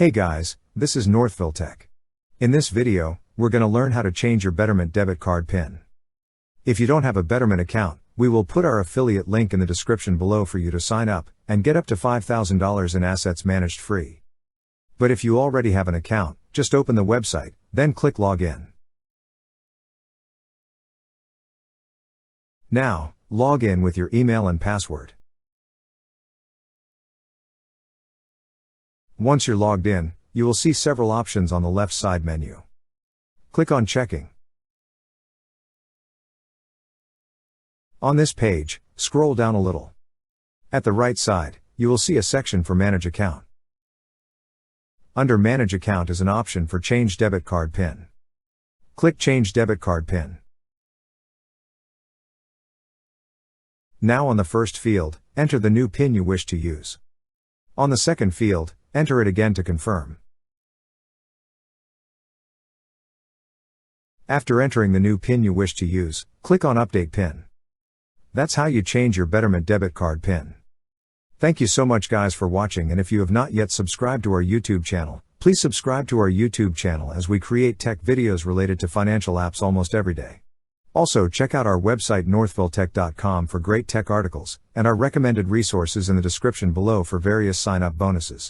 Hey guys, this is Northville Tech. In this video, we're going to learn how to change your Betterment debit card PIN. If you don't have a Betterment account, we will put our affiliate link in the description below for you to sign up and get up to $5,000 in assets managed free. But if you already have an account, just open the website, then click Login. Now, log in with your email and password. Once you're logged in, you will see several options on the left side menu. Click on Checking. On this page, scroll down a little. At the right side, you will see a section for Manage Account. Under Manage Account is an option for Change Debit Card PIN. Click Change Debit Card PIN. Now on the first field, enter the new PIN you wish to use. On the second field, enter it again to confirm. After entering the new PIN you wish to use, click on Update PIN. That's how you change your Betterment debit card PIN. Thank you so much guys for watching, and if you have not yet subscribed to our YouTube channel, please subscribe to our YouTube channel as we create tech videos related to financial apps almost every day. Also check out our website northvilletech.com for great tech articles, and our recommended resources in the description below for various sign-up bonuses.